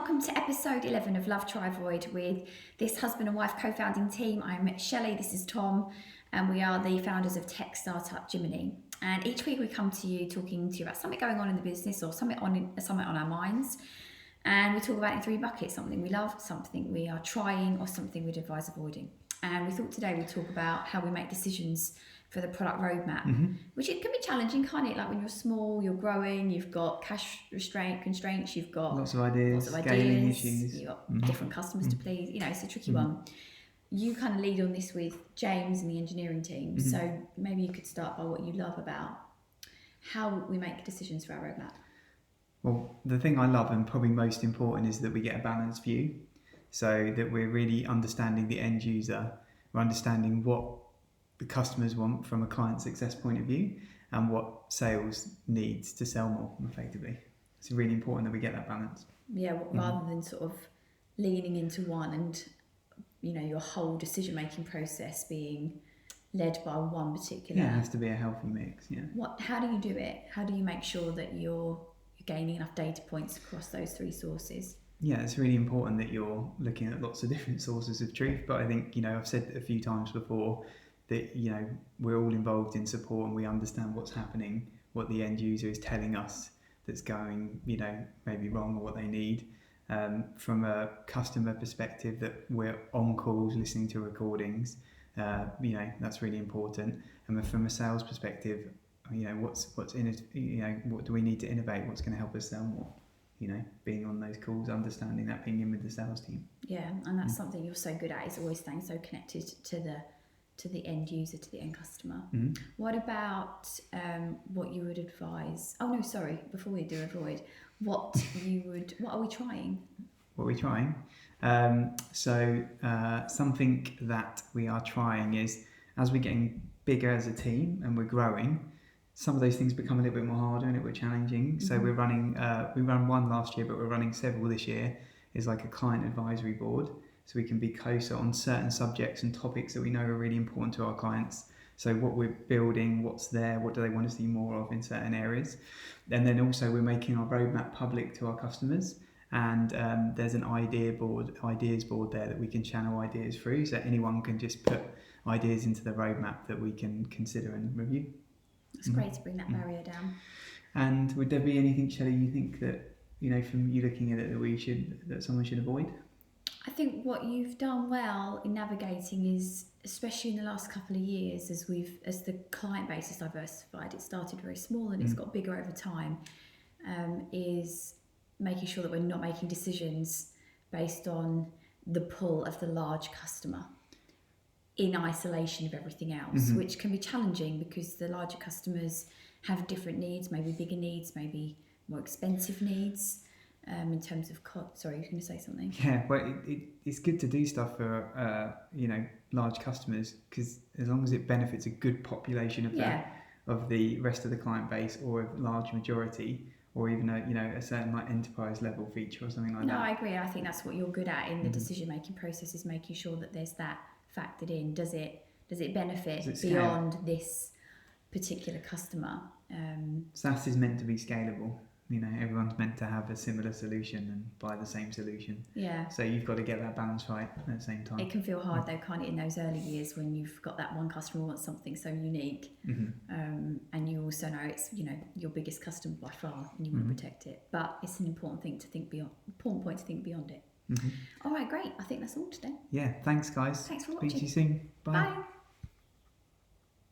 Welcome to episode 11 of Love Try Avoid with this husband and wife co-founding team. I'm Shelley, this is Tom, and we are the founders of tech startup Jiminny. And each week we come to you talking to you about something going on in the business or something on our minds. And we talk about it in three buckets: something we love, something we are trying, or something we'd advise avoiding. And we thought today we'd talk about how we make decisions for the product roadmap, which it can be challenging, can't it? Like when you're small, you're growing, you've got cash constraints, you've got lots of ideas, scaling issues, you've got different customers to please. You know, it's a tricky one. You kind of lead on this with James and the engineering team. So maybe you could start by what you love about how we make decisions for our roadmap. Well, the thing I love and probably most important is that we get a balanced view, so that we're really understanding the end user, we're understanding what the customers want from a client success point of view and what sales needs to sell more effectively. It's really important that we get that balance. Yeah, rather than sort of leaning into one and, you know, your whole decision-making process being led by one particular... Yeah, it has to be a healthy mix, yeah. How do you do it? How do you make sure that you're gaining enough data points across those three sources? Yeah, it's really important that you're looking at lots of different sources of truth, but I think, you know, I've said a few times before that, you know, we're all involved in support and we understand what's happening, what the end user is telling us that's going, you know, maybe wrong or what they need. From a customer perspective, that we're on calls, listening to recordings, you know, that's really important. And from a sales perspective, you know, what's in it, you know, what do we need to innovate? What's going to help us sell more? You know, being on those calls, understanding that, being in with the sales team. Yeah, and that's something you're so good at, is always staying so connected to the end user, to the end customer. What about what you would advise? Oh no, sorry, before we do avoid, what are we trying? What are we trying? Something that we are trying is, as we're getting bigger as a team and we're growing, some of those things become a little bit more harder and a little bit challenging. So we're running, we ran one last year, but we're running several this year. Is like a client advisory board, so we can be closer on certain subjects and topics that we know are really important to our clients. So what we're building, what's there, what do they want to see more of in certain areas. And then also we're making our roadmap public to our customers. And there's an ideas board there that we can channel ideas through, so anyone can just put ideas into the roadmap that we can consider and review. It's great to bring that barrier down. And would there be anything, Shelley, you think that, you know, from you looking at it, that someone should avoid? I think what you've done well in navigating is, especially in the last couple of years, as the client base is diversified, it started very small and it's got bigger over time, is making sure that we're not making decisions based on the pull of the large customer in isolation of everything else, which can be challenging because the larger customers have different needs, maybe bigger needs, maybe more expensive needs. In terms of sorry, you were going to say something? Yeah, well, it's good to do stuff for you know, large customers, because as long as it benefits a good population of the rest of the client base, or a large majority, or even a certain like enterprise level feature or something like that. No, I agree. I think that's what you're good at in the decision making process, is making sure that there's that factored in. Does it benefit beyond this particular customer? SaaS is meant to be scalable. You know, everyone's meant to have a similar solution and buy the same solution. Yeah. So you've got to get that balance right at the same time. It can feel hard though, can't it, in those early years when you've got that one customer who wants something so unique, and you also know it's, you know, your biggest customer by far, and you want to protect it. But it's an important thing to think beyond. Important point to think beyond it. All right, great. I think that's all today. Yeah. Thanks, guys. Thanks for watching. Speak to you soon. Bye. Bye.